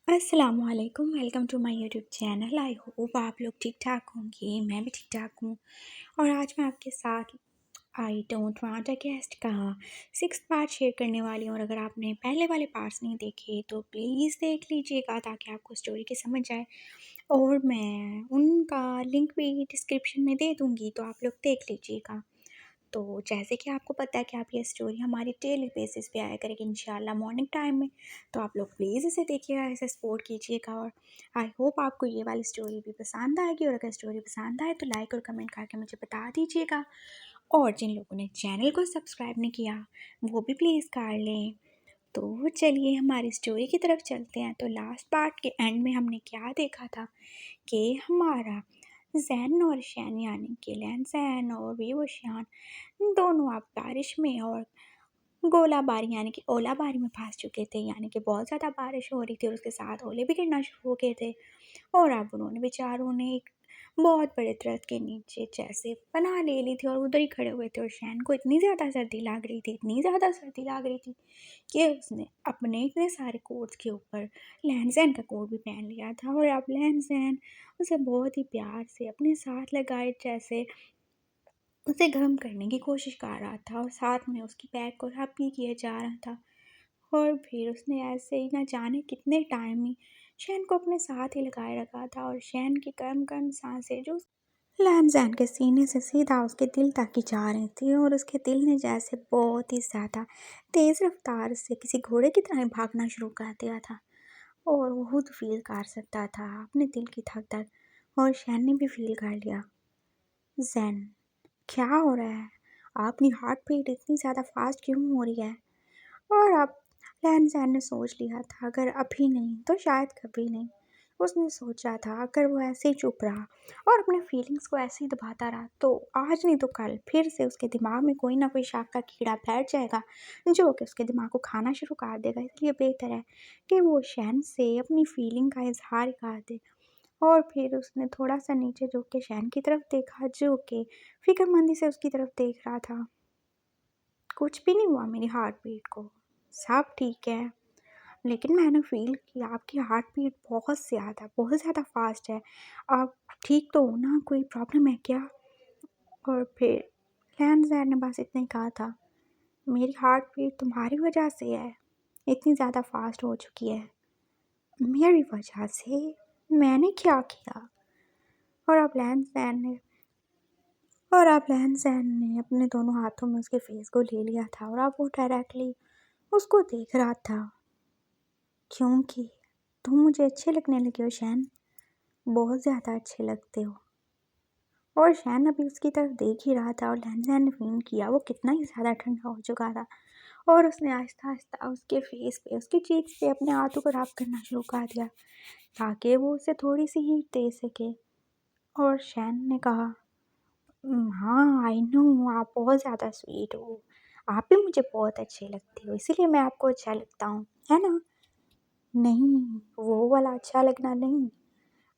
अस्सलामुअलैकुम, welcome to my YouTube channel. I hope आप लोग ठीक ठाक होंगे। मैं भी ठीक ठाक हूँ। और आज मैं आपके साथ I don't want a guest का 6th पार्ट शेयर करने वाली हूँ। और अगर आपने पहले वाले पार्ट्स नहीं देखे तो प्लीज़ देख लीजिएगा ताकि आपको स्टोरी की समझ आए। और मैं उनका लिंक भी डिस्क्रिप्शन में दे दूँगी, तो आप लोग देख लीजिएगा। तो जैसे कि आपको पता है कि आप ये स्टोरी हमारी डेली बेसिस पे आया करेगी इंशाल्लाह मॉर्निंग टाइम में। तो आप लोग प्लीज़ इसे देखिएगा, इसे सपोर्ट कीजिएगा। और आई होप आपको ये वाली स्टोरी भी पसंद आएगी। और अगर स्टोरी पसंद आए तो लाइक और कमेंट करके मुझे बता दीजिएगा। और जिन लोगों ने चैनल को सब्सक्राइब नहीं किया वो भी प्लीज़ कर लें। तो चलिए हमारी स्टोरी की तरफ चलते हैं। तो लास्ट पार्ट के एंड में हमने क्या देखा था कि हमारा जैन और शैन यानी कि लैन जैन और वीवशान दोनों अब बारिश में और गोलाबारी यानी कि ओलाबारी में फंस चुके थे। यानी कि बहुत ज़्यादा बारिश हो रही थी और उसके साथ ओले भी गिरना शुरू हो गए थे। और अब उन्होंने बेचारों ने एक बहुत बड़े दरख्त के नीचे जैसे पनाह ले ली थी और उधर ही खड़े हुए थे। और शैन को इतनी ज़्यादा सर्दी लग रही थी, इतनी ज़्यादा सर्दी लग रही थी कि उसने अपने इतने सारे कोट्स के ऊपर लहनजैन का कोट भी पहन लिया था। और अब लहनजैन उसे बहुत ही प्यार से अपने साथ लगाए जैसे उसे गर्म करने की कोशिश कर रहा था और साथ में उसकी बैग को रब भी किया जा रहा था। और फिर उसने ऐसे ही ना जाने कितने टाइम ही शैन को अपने साथ ही लगाए रखा था। और शैन की गर्म गर्म सांसें जो लहनजैन के सीने से सीधा उसके दिल तक ही जा रही थी। और उसके दिल ने जैसे बहुत ही ज़्यादा तेज़ रफ्तार से किसी घोड़े की तरह भागना शुरू कर दिया था। और वो खुद फील कर सकता था अपने दिल की धक धक। और शैन ने भी फील कर लिया, जैन क्या हो रहा है, आपकी हार्ट बीट इतनी ज़्यादा फास्ट क्यों हो रही है। और अब लहनजैन ने सोच लिया था अगर अभी नहीं तो शायद कभी नहीं। उसने सोचा था अगर वो ऐसे ही चुप रहा और अपने फीलिंग्स को ऐसे ही दबाता रहा तो आज नहीं तो कल फिर से उसके दिमाग में कोई ना कोई शाख का कीड़ा बैठ जाएगा जो कि उसके दिमाग को खाना शुरू कर देगा। इसलिए बेहतर है कि वो शैन से अपनी फीलिंग का इजहार कर दे। और फिर उसने थोड़ा सा नीचे झुक के शैन की तरफ देखा जो कि फिक्रमंदी से उसकी तरफ देख रहा था। कुछ भी नहीं हुआ मेरी हार्ट बीट को, सब ठीक है। लेकिन मैंने फील किया आपकी हार्ट बीट बहुत ज़्यादा फास्ट है। आप ठीक तो हो ना, कोई प्रॉब्लम है क्या। और फिर लैन जैन ने बस इतना ही कहा था, मेरी हार्ट बीट तुम्हारी वजह से है, इतनी ज़्यादा फास्ट हो चुकी है। मेरी वजह से? मैंने क्या किया। और अब लैन जैन ने अपने दोनों हाथों में उसके फेस को ले लिया था। और अब वो डायरेक्टली उसको देख रहा था, क्योंकि तुम मुझे अच्छे लगने लगे हो शैन, बहुत ज़्यादा अच्छे लगते हो। और शैन अभी उसकी तरफ देख ही रहा था और लहनजैन ने फील किया वो कितना ही ज़्यादा ठंडा हो चुका था। और उसने आहिस्ता आहिस्ता उसके फेस पे, उसकी चीक्स पे अपने हाथों को रब करना शुरू कर दिया ताकि वो उसे थोड़ी सी हीट दे सके। और शैन ने कहा, हाँ आई नो आप बहुत ज़्यादा स्वीट हो, आप भी मुझे बहुत अच्छे लगते हो, इसीलिए मैं आपको अच्छा लगता हूँ, है ना। नहीं, वो वाला अच्छा लगना नहीं,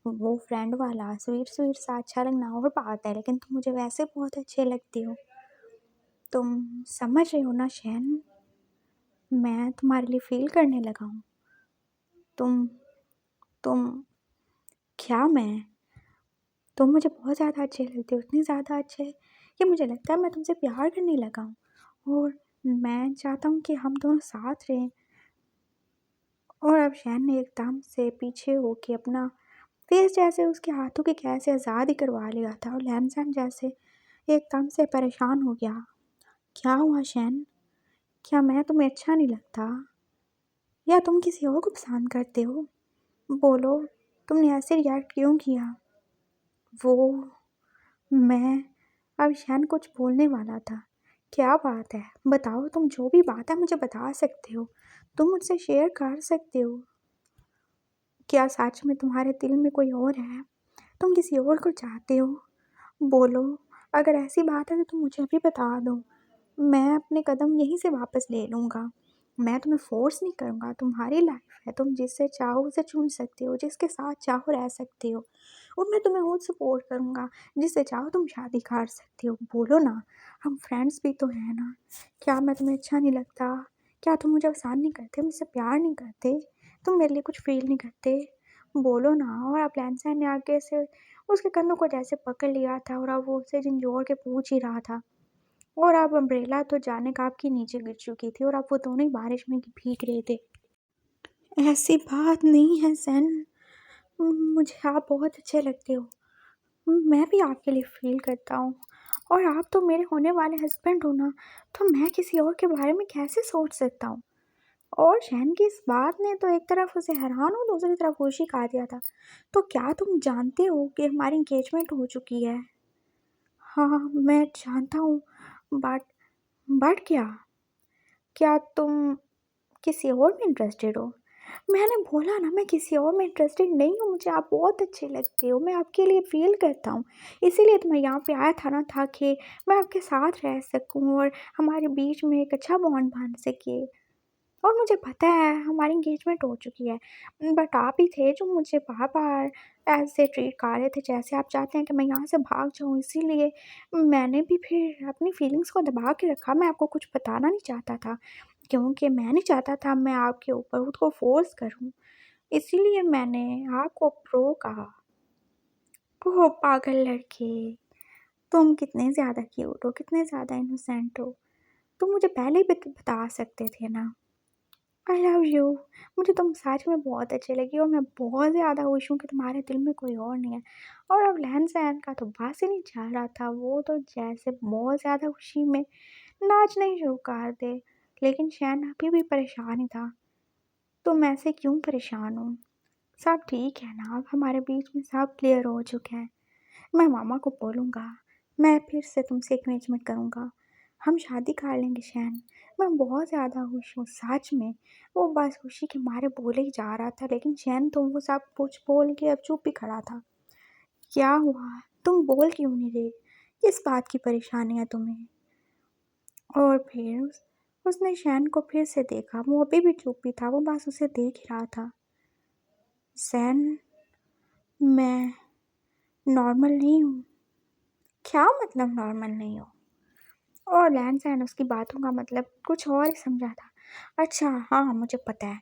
वो फ्रेंड वाला स्वीट स्वीट सा अच्छा लगना और बात है, लेकिन तुम मुझे वैसे बहुत अच्छे लगती हो। तुम समझ रहे हो ना शैन, मैं तुम्हारे लिए फील करने लगा हूँ। तुम क्या तुम मुझे बहुत ज़्यादा अच्छे लगते हो, इतने ज़्यादा अच्छे कि मुझे लगता है मैं तुमसे प्यार करने लगा हूँ। और मैं चाहता हूँ कि हम दोनों साथ रहें। और अब शैन ने एकदम से पीछे होके अपना फेस जैसे उसके हाथों के कैसे आज़ाद ही करवा लिया था। और लैमसन जैसे एकदम से परेशान हो गया, क्या हुआ शैन, क्या मैं तुम्हें अच्छा नहीं लगता या तुम किसी और को पसंद करते हो, बोलो तुमने ऐसे रिएक्ट क्यों किया। वो मैं अब शैन कुछ बोलने वाला था, क्या बात है बताओ, तुम जो भी बात है मुझे बता सकते हो, तुम मुझसे शेयर कर सकते हो। क्या सच में तुम्हारे दिल में कोई और है, तुम किसी और को चाहते हो, बोलो। अगर ऐसी बात है तो तुम मुझे भी बता दो, मैं अपने कदम यहीं से वापस ले लूँगा। मैं तुम्हें फ़ोर्स नहीं करूँगा, तुम्हारी लाइफ है, तुम जिससे चाहो उसे चुन सकते हो, जिसके साथ चाहो रह सकते हो। और मैं तुम्हें खुद सपोर्ट करूँगा, जिससे चाहो तुम शादी कर सकते हो। बोलो ना, हम फ्रेंड्स भी तो हैं ना। क्या मैं तुम्हें अच्छा नहीं लगता, क्या तुम मुझे पसंद नहीं करते, मुझसे प्यार नहीं करते। तुम मेरे लिए कुछ फ़ील नहीं करते? बोलो ना। और अब लैंसैन ने आगे से उसके कंधों को जैसे पकड़ लिया था और अब वो उससे झंझोड़ के पूछ ही रहा था। और अब अम्ब्रेला तो जाने कब की नीचे गिर चुकी थी और अब वो दोनों ही बारिश में भीग रहे थे। ऐसी बात नहीं है ज़ैन, मुझे आप बहुत अच्छे लगते हो। मैं भी आपके लिए फ़ील करता हूँ और आप तो मेरे होने वाले हस्बैंड हो ना, तो मैं किसी और के बारे में कैसे सोच सकता हूँ? और शहन की इस बात ने तो एक तरफ उसे हैरान और दूसरी तरफ होश ही खा दिया था। तो क्या तुम जानते हो कि हमारी एंगेजमेंट हो चुकी है? हाँ, मैं जानता हूँ। बट बट क्या? क्या तुम किसी और में इंटरेस्टेड हो? मैंने बोला ना, मैं किसी और में इंटरेस्टेड नहीं हूँ, मुझे आप बहुत अच्छे लगते हो, मैं आपके लिए फ़ील करता हूँ। इसीलिए तो मैं यहाँ पे आया था ना, ताकि मैं आपके साथ रह सकूँ और हमारे बीच में एक अच्छा बॉन्ड बन सके। और मुझे पता है हमारी एंगेजमेंट हो चुकी है, बट आप ही थे जो मुझे बार-बार ऐसे ट्रीट कर रहे थे जैसे आप चाहते हैं कि मैं यहाँ से भाग जाऊँ। इसीलिए मैंने भी फिर अपनी फीलिंग्स को दबा के रखा, मैं आपको कुछ बताना नहीं चाहता था, क्योंकि मैं नहीं चाहता था मैं आपके ऊपर खुद को फ़ोर्स करूँ। इसीलिए मैंने आपको प्रो कहा। ओह पागल लड़के! तुम कितने ज़्यादा क्यूट हो, कितने ज़्यादा इनोसेंट हो। तुम मुझे पहले ही बता सकते थे ना। I love you. मुझे तुम सच में बहुत अच्छी लगी और मैं बहुत ज़्यादा खुश हूँ कि तुम्हारे दिल में कोई और नहीं है। और अब लहन-सहन का तो बस ही नहीं चल रहा था, वो तो जैसे बहुत ज़्यादा खुशी में नाचना ही शुरू कर दे। लेकिन शहन अभी भी परेशान ही था। तुम ऐसे क्यों परेशान हो? सब ठीक है ना, अब हमारे बीच में सब क्लियर हो चुका है। मैं मामा को बोलूँगा, मैं फिर से तुमसे एंगेजमेंट करूँगा। हम शादी कर लेंगे शहन। मैं बहुत ज़्यादा खुश हूँ सच में। वो बस खुशी के मारे बोले ही जा रहा था, लेकिन शहन तो वो सब कुछ बोल के अब चुप ही खड़ा था। क्या हुआ? तुम बोल क्यों नहीं रहे? किस बात की परेशानी है तुम्हें? और फिर उसने शहन को फिर से देखा। वो अभी भी चुप ही था, वो बस उसे देख ही रहा था। शहन, मैं नॉर्मल नहीं हूँ। क्या मतलब नॉर्मल नहीं हो? और लैंड उसकी बातों का मतलब कुछ और ही समझा था। अच्छा हाँ, मुझे पता है।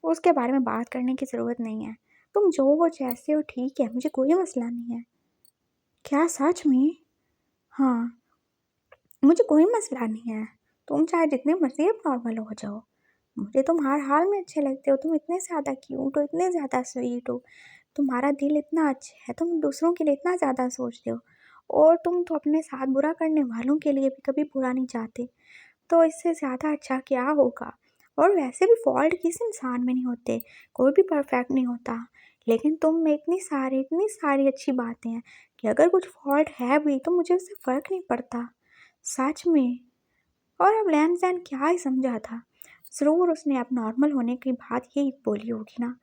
उसके बारे में बात करने की ज़रूरत नहीं है। तुम जो हो जैसे हो ठीक है, मुझे कोई मसला नहीं है। क्या सच में? हाँ, मुझे कोई मसला नहीं है। तुम चाहे जितने मर्ज़ी अब नॉर्मल हो जाओ। मुझे तुम हर हाल में अच्छे लगते हो। तुम इतने ज़्यादा क्यूट हो, इतने ज़्यादा स्वीट हो। तुम्हारा दिल इतना अच्छा है, तुम दूसरों के लिए इतना ज़्यादा सोचते हो। और तुम तो अपने साथ बुरा करने वालों के लिए भी कभी बुरा नहीं चाहते। तो इससे ज़्यादा अच्छा क्या होगा? और वैसे भी फ़ॉल्ट किस इंसान में नहीं होते, कोई भी परफेक्ट नहीं होता। लेकिन तुम में इतनी सारी अच्छी बातें हैं कि अगर कुछ फ़ॉल्ट है भी तो मुझे उससे फ़र्क नहीं पड़ता। सच में। और अब लैन-सैन क्या ही समझा था। ज़रूर उसने अब नॉर्मल होने के बाद यही बोली होगी ना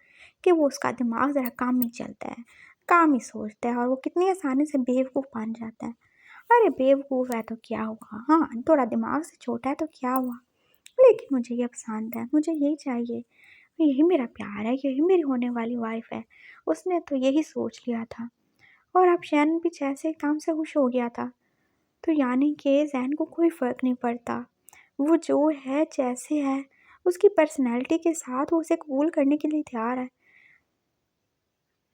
कि वो उसका दिमाग ज़रा कम ही चलता है, कम ही सोचता है और वो कितनी आसानी से बेवकूफ़ बन जाता है। अरे बेवकूफ़ है तो क्या हुआ? हाँ, थोड़ा दिमाग से छोटा है तो क्या हुआ? लेकिन मुझे ये पसंद है, मुझे यही चाहिए, यही मेरा प्यार है, यही मेरी होने वाली वाइफ़ है। उसने तो यही सोच लिया था और अब शैन भी जैसे एकदम से खुश हो गया था। तो यानी कि ज़ैन को कोई फ़र्क नहीं पड़ता। वो जो है, जैसे है, उसकी पर्सनैलिटी के साथ वो उसे कबूल करने के लिए तैयार है।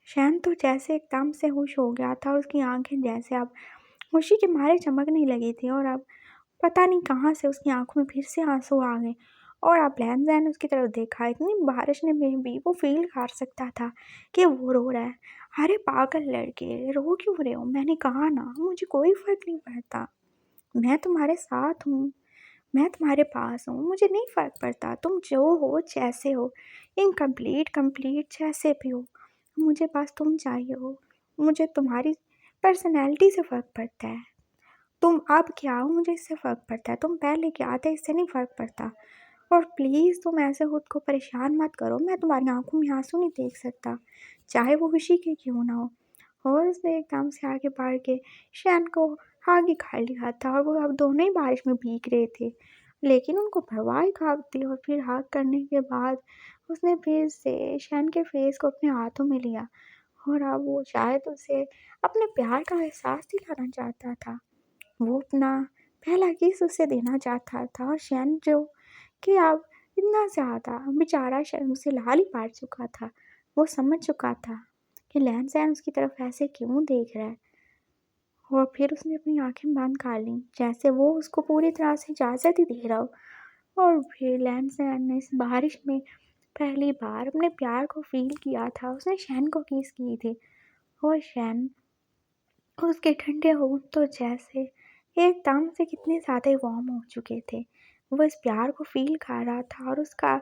शैन तो जैसे एकदम से खुश हो गया था और उसकी आँखें जैसे अब खुशी के मारे चमकने लगी थी और अब पता नहीं कहाँ से उसकी आँखों में फिर से आँसू आ गए। और अब लैन-ज़ैन ने उसकी तरफ देखा, इतनी बारिश ने में भी वो फ़ील कर सकता था कि वो रो रहा है। अरे पागल लड़के, रो क्यों रहे हो? मैंने कहा ना, मुझे कोई फ़र्क नहीं पड़ता। मैं तुम्हारे साथ हूँ, मैं तुम्हारे पास हूँ, मुझे नहीं फ़र्क पड़ता तुम जो हो, जैसे हो, इनकम्प्लीट, कंप्लीट जैसे भी हो। मुझे बस तुम चाहिए हो। मुझे तुम्हारी पर्सनैलिटी से फ़र्क पड़ता है। तुम अब क्या हो मुझे इससे फ़र्क पड़ता है, तुम पहले क्या थे इससे नहीं फ़र्क पड़ता। और प्लीज़ तुम ऐसे खुद को परेशान मत करो, मैं तुम्हारी आँखों में आँसू नहीं देख सकता, चाहे वो खुशी के क्यों ना हो। और उसने एकदम से आगे बढ़ के शैन को आगे खा लिया था और वो अब दोनों ही बारिश में भीग रहे थे। लेकिन उनको परवाह ही कहाँ थी और फिर हग करने के बाद उसने फिर से शैन के फेस को अपने हाथों में लिया और अब वो शायद उसे अपने प्यार का एहसास दिलाना चाहता था। वो अपना पहला किस उसे देना चाहता था और शैन जो कि अब कितना ज़्यादा बेचारा शर्म से लाल ही पड़ चुका था। वो समझ चुका था कि लहन-सहन उसकी तरफ ऐसे क्यों देख रहा है, और फिर उसने अपनी आँखें बंद कर लीं, जैसे वो उसको पूरी तरह से इजाज़त ही दे रहा हो। और फिर लहन-सहन ने इस बारिश में पहली बार अपने प्यार को फ़ील किया था। उसने शहन को किस की थी, और शहन उसके ठंडे होंठ तो जैसे एकदम से कितने ज़्यादा वार्म हो चुके थे। वो इस प्यार को फ़ील कर रहा था, और उसका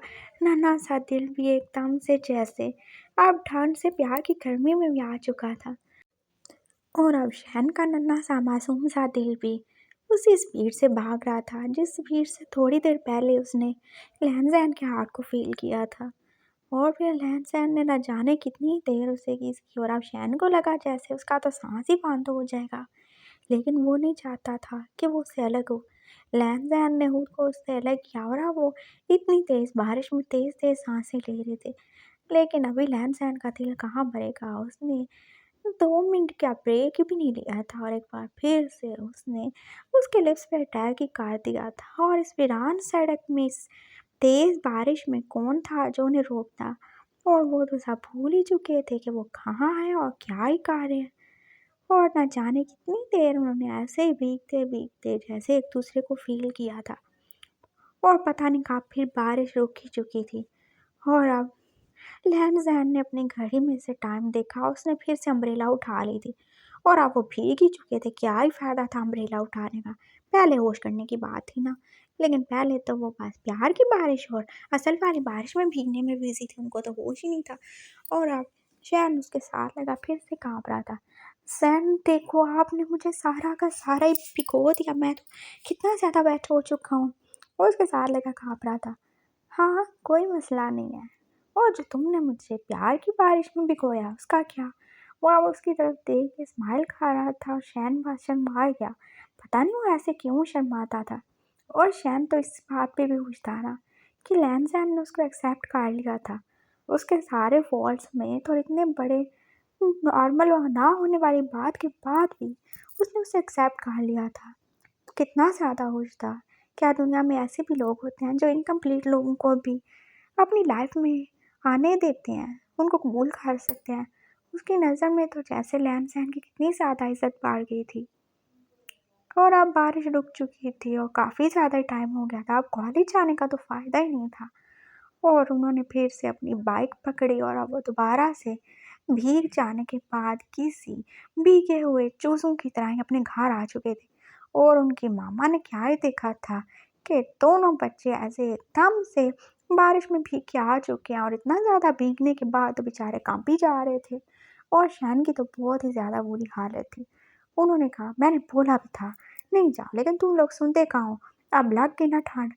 नन्हा-सा दिल भी एकदम से जैसे अब ठंड से प्यार की गर्मी में भी आ चुका था। और अब शहन का नन्हा-सा मासूम-सा दिल भी उसी स्पीड से भाग रहा था, जिस स्पीड से थोड़ी देर पहले उसने लहन-सहन के हार्ट को फ़ील किया था। और फिर लहन-सहन ने न जाने कितनी देर उसे किस की, और अब शहन को लगा जैसे उसका तो साँस ही बंद हो जाएगा। लेकिन वो नहीं चाहता था कि वो उससे अलग हो। लहन-सहन ने खुद को उससे अलग किया, और अब वो इतनी तेज़ बारिश में तेज़-तेज़ साँसें ले रहे थे। लेकिन अभी लहन-सहन का दिल कहाँ भरेगा। उसने 2 मिनट का ब्रेक भी नहीं लिया था, और एक बार फिर से उसने उसके लिप्स पे अटैक ही कर दिया था। और इस वीरान सड़क में इस तेज़ बारिश में कौन था जो उन्हें रोकता, और वो तो सब भूल ही चुके थे कि वो कहाँ हैं और क्या ही कर रहे हैं। और ना जाने कितनी देर उन्होंने ऐसे ही भीगते-भीगते जैसे एक दूसरे को फ़ील किया था, और पता नहीं कब फिर बारिश रुक ही चुकी थी। और अब लहन-सहन ने अपनी घड़ी में से टाइम देखा, उसने फिर से अम्ब्रेला उठा ली थी, और अब वो भीग ही चुके थे, क्या ही फ़ायदा था अम्ब्रेला उठाने का, पहले होश करने की बात थी ना। लेकिन पहले तो वो बस प्यार की बारिश और असल वाली बारिश में भीगने में बिज़ी थे, उनको तो होश ही नहीं था। और अब शहन उसके साथ लगा फिर से काँप रहा था। "सहन देखो, आपने मुझे सारा का सारा ही भिगो दिया, मैं तो कितना ज़्यादा वेट हो चुका हूँ।" वो उसके साथ लगा काँप रहा था। "हाँ, कोई मसला नहीं है। और जो तुमने मुझे प्यार की बारिश में भिगोया उसका क्या?" वो अब उसकी तरफ देख के स्माइल खा रहा था, और शहन बस शर्मा गया। पता नहीं वो ऐसे क्यों शर्माता था। और शहन तो इस बात पे भी खुश था ना कि लहन-सहन ने उसको एक्सेप्ट कर लिया था। उसके सारे फ़ॉल्ट्स में तो इतने बड़े नॉर्मल ना होने वाली बात के बाद भी उसने उसे एक्सेप्ट कर लिया था। कितना ज़्यादा खुश था। क्या दुनिया में ऐसे भी लोग होते हैं जो इनकम्प्लीट लोगों को भी अपनी लाइफ में आने देते हैं, उनको कबूल कर सकते हैं। उसकी नज़र में तो जैसे लहन-सहन की कितनी ज़्यादा इज़्ज़त बढ़ गई थी। और अब बारिश रुक चुकी थी, और काफ़ी ज़्यादा टाइम हो गया था। अब कॉलेज जाने का तो फ़ायदा ही नहीं था। और उन्होंने फिर से अपनी बाइक पकड़ी, और अब वो दोबारा से भीग जाने के बाद किसी भीगे हुए चूज़ों की तरह ही अपने घर आ चुके थे। और उनकी मामा ने क्या ही देखा था कि दोनों बच्चे ऐसे एकदम से बारिश में भीग के आ चुके हैं, और इतना ज़्यादा भीगने के बाद तो बेचारे काँप ही जा रहे थे। और शहन की तो बहुत ही ज़्यादा बुरी हालत थी। उन्होंने कहा, "मैंने बोला भी था, नहीं जाओ, लेकिन तुम लोग सुनते कहाँ हो? अब लग गई ना ठंड।"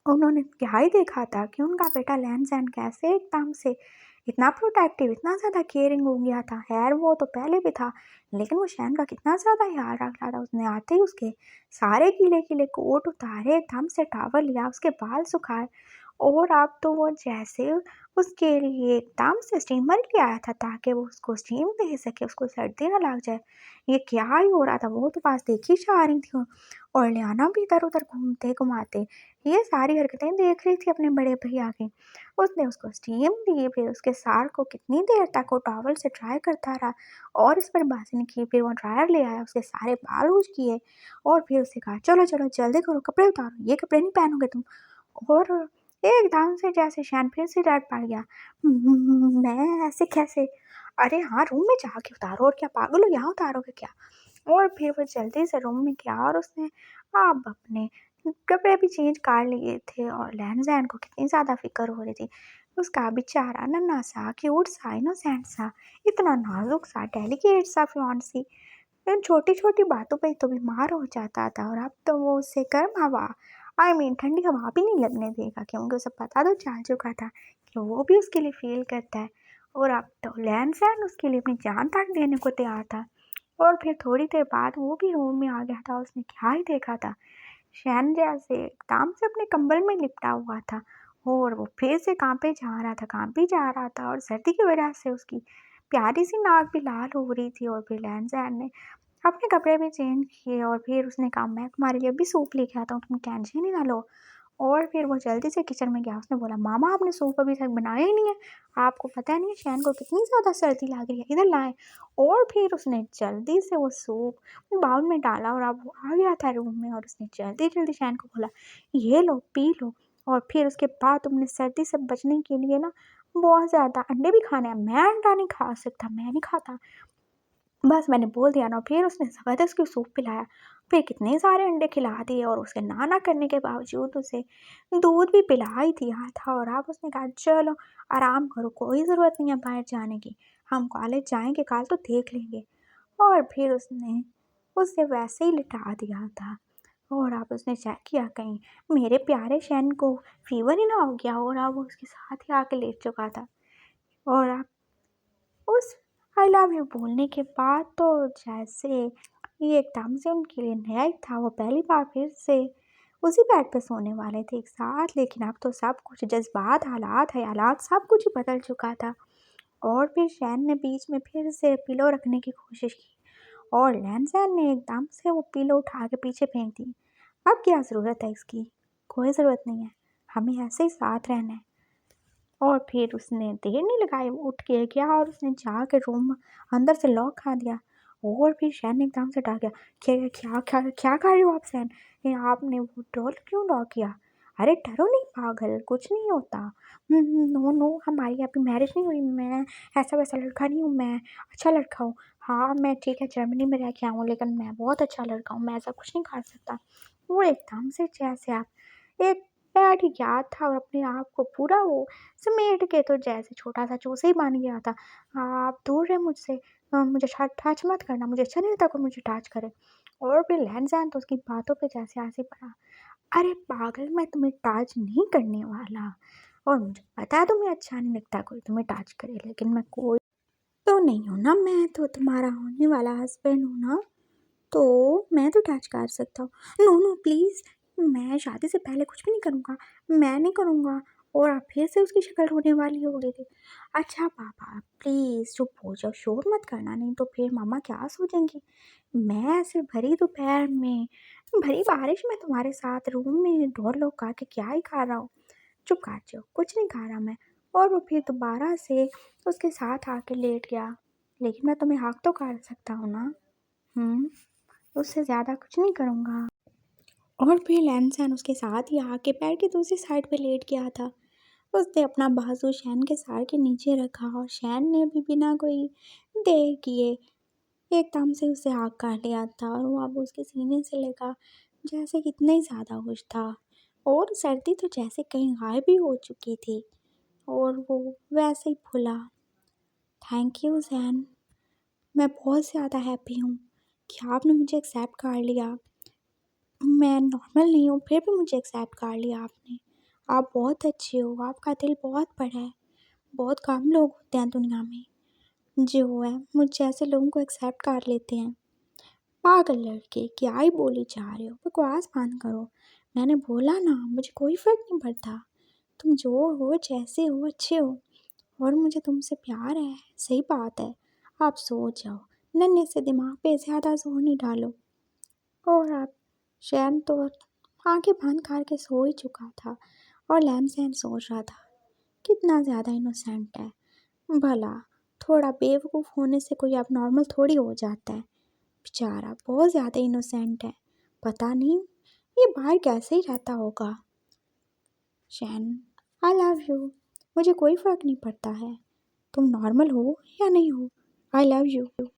उन्होंने क्या ही देखा था कि उनका बेटा लहन-सहन कैसे एकदम से इतना प्रोटेक्टिव, इतना ज़्यादा केयरिंग हो गया था। खैर वो तो पहले भी था, लेकिन वो शहन का कितना ज़्यादा ख्याल रख रहा था। उसने आते ही उसके सारे गीले-गीले कोट उतारे, एकदम से टॉवल लिया, उसके बाल सुखाए, और अब तो वो जैसे उसके लिए एकदम से स्टीमर ले आया था ताकि वो उसको स्टीम दे सके, उसको सर्दी ना लग जाए। ये क्या ही हो रहा था, वो तो बस देखी जा रही थी, और लियाना भी इधर-उधर घूमते-घुमाते ये सारी हरकतें देख रही थी अपने बड़े भैया की। उसने उसको स्टीम दी, फिर उसके सर को कितनी देर तक वो टॉवल से ड्राई करता रहा, और इस पर बात नहीं की। फिर वो ड्रायर ले आया, उसके सारे बाल ऊज किए, और फिर उससे कहा, "चलो चलो जल्दी करो, कपड़े उतारो, ये कपड़े नहीं पहनोगे तुम।" और एकदम से जैसे शैन फिर से डर पड़ गया। मैं ऐसे कैसे? अरे हाँ, रूम में जाके उतारो, और क्या पागल हो, यहाँ उतारोगे क्या?" और फिर वो जल्दी से रूम में गया, और उसने अब अपने कपड़े भी चेंज कर लिए थे, और लहन-सहन को कितनी ज़्यादा फ़िक्र हो रही थी। उसका बेचारा नन्हा-सा, क्यूट-सा, इनोसेंट-सा, इतना नाज़ुक-सा, डेलिकेट-सा फियांसी इन छोटी-छोटी बातों पे तो बीमार हो जाता था, और अब तो वो उसे गर्म हवा, ठंडी हवा भी नहीं लगने देगा, क्योंकि उसे पता तो चल चुका था कि वो भी उसके लिए फ़ील करता है। और अब तो लहन-सहन उसके लिए अपनी जान तक देने को तैयार था। और फिर थोड़ी देर बाद वो भी रूम में आ गया था। उसने क्या ही देखा था, शहन जैसे एकदम से अपने कंबल में लिपटा हुआ था, और वो फिर से कांपे जा रहा था, कांपी जा रहा था, और सर्दी की वजह से उसकी प्यारी सी नाक भी लाल हो रही थी। और फिर लहन-सहन ने अपने कपड़े भी चेंज किए, और फिर उसने कहा, "मैं तुम्हारे लिए भी सूप लेके आता हूँ, तुम टेंशन ही ना लो।" और फिर वो जल्दी से किचन में गया। उसने बोला, मामा आपने सूप अभी तक बनाया ही नहीं है, आपको पता नहीं है शैन को कितनी ज़्यादा सर्दी लग रही है, इधर लाएं। और फिर उसने जल्दी से वो सूप बाउल में डाला और अब वो आ गया था रूम में और उसने जल्दी जल्दी शैन को बोला, ये लो पी लो। और फिर उसके बाद तुमने सर्दी से बचने के लिए ना बहुत ज़्यादा अंडे भी खाने हैं। मैं अंडा नहीं खा सकता, मैं नहीं खाता, बस मैंने बोल दिया ना। फिर उसने ज़बरदस्त की सूप पिलाया, फिर कितने सारे अंडे खिला दिए और उसके ना करने के बावजूद उसे दूध भी पिला ही दिया था। और अब उसने कहा, चलो आराम करो, कोई ज़रूरत नहीं है बाहर जाने की, हम कॉलेज जाएंगे कल तो देख लेंगे। और फिर उसने उसे वैसे ही लिटा दिया था। और अब उसने चेक किया कहीं मेरे प्यारे शैन को फीवर ही ना हो गया, और अब वो उसके साथ ही आके लेट चुका था। और अब उस आई लव यू बोलने के बाद तो जैसे ये एकदम से उनके लिए नया ही था। वो पहली बार फिर से उसी बेड पे सोने वाले थे एक साथ, लेकिन अब तो सब कुछ जज्बात, हालात, ख्यालात सब कुछ ही बदल चुका था। और फिर शैन ने बीच में फिर से पिलो रखने की कोशिश की और लैंसैन ने एकदम से वो पिलो उठा के पीछे फेंक दी। अब क्या ज़रूरत है इसकी, कोई ज़रूरत नहीं है, हमें ऐसे ही साथ रहना है। और फिर उसने देर नहीं लगाई, वो उठ के गया और उसने जाके रूम अंदर से लॉक खा दिया। और फिर शैन ने एकदम से डर गया, क्या क्या क्या क्या कर रहे हो आप शैन, ये आपने वो डोर क्यों लॉक किया? अरे डरो नहीं पागल, कुछ नहीं होता। नो नो, हमारी अभी मैरिज नहीं हुई, मैं ऐसा वैसा लड़का नहीं हूँ, मैं अच्छा लड़का हूँ। हाँ मैं ठीक है जर्मनी में रह के आऊँ, लेकिन मैं बहुत अच्छा लड़का हूँ, मैं ऐसा कुछ नहीं कर सकता। वो एकदम से जैसे आप एक बैठ गया था और अपने आप को पूरा वो समेट के तो जैसे छोटा सा चूसा ही बन गया था। आप दूर रहे मुझसे, मुझे टच मत करना, मुझे अच्छा नहीं लगता कोई मुझे टच करे। और फिर लैंसैन तो उसकी बातों पे जैसे हंसी पड़ा, अरे पागल मैं तुम्हें टच नहीं करने वाला, और मुझे पता है तुम्हें अच्छा नहीं लगता कोई तुम्हें टच करे, लेकिन मैं कोई तो नहीं हूँ ना, मैं तो तुम्हारा होने वाला हस्बैंड हूँ ना, तो मैं तो टच कर सकता हूँ। नो नो प्लीज़, मैं शादी से पहले कुछ भी नहीं करूँगा, मैं नहीं करूँगा। और अब फिर से उसकी शक्ल होने वाली हो गई थी। अच्छा पापा प्लीज़ चुप हो जाओ, शोर मत करना, नहीं तो फिर मम्मा क्या सोचेंगी। मैं ऐसे भरी दोपहर में, भरी बारिश में तुम्हारे साथ रूम में डोर लॉक करके क्या ही खा रहा हूँ। चुप कर जाओ, कुछ नहीं खा रहा मैं। और वो फिर दोबारा से उसके साथ आके लेट गया। लेकिन मैं तुम्हें हक तो कर सकता हूँ ना। उससे ज़्यादा कुछ नहीं करूँगा। और फिर लैंसैन उसके साथ ही आके पैर की दूसरी साइड पे लेट गया था। उसने अपना बाजू शैन के सर के नीचे रखा और शैन ने भी बिना कोई देर किए एकदम से उसे आग कर लिया था। और वो अब उसके सीने से लगा जैसे कितना ही ज़्यादा खुश था। और सर्दी तो जैसे कहीं गायब ही हो चुकी थी और वो वैसे ही फूला। थैंक यू शैन, मैं बहुत ज़्यादा हैप्पी हूँ कि आपने मुझे एक्सेप्ट कर लिया। मैं नॉर्मल नहीं हूँ फिर भी मुझे एक्सेप्ट कर लिया आपने। आप बहुत अच्छे हो, आपका दिल बहुत बड़ा है। बहुत कम लोग होते हैं दुनिया में जो है मुझ जैसे लोगों को एक्सेप्ट कर लेते हैं। पागल लड़के, क्या ही बोली जा रहे हो, बकवास बंद करो। मैंने बोला ना, मुझे कोई फ़र्क नहीं पड़ता, तुम जो हो जैसे हो अच्छे हो, और मुझे तुमसे प्यार है, सही बात है। आप सो जाओ, नन्हे से दिमाग पे ज़्यादा जोर नहीं डालो। और अब शैन तो आंखें बंद करके सो ही चुका था और लैमसैन सोच रहा था कितना ज़्यादा इनोसेंट है। भला थोड़ा बेवकूफ़ होने से कोई अब नॉर्मल थोड़ी हो जाता है। बेचारा बहुत ज़्यादा इनोसेंट है, पता नहीं ये बाहर कैसे ही रहता होगा। शैन, आई लव यू, मुझे कोई फ़र्क नहीं पड़ता है तुम नॉर्मल हो या नहीं हो, आई लव यू।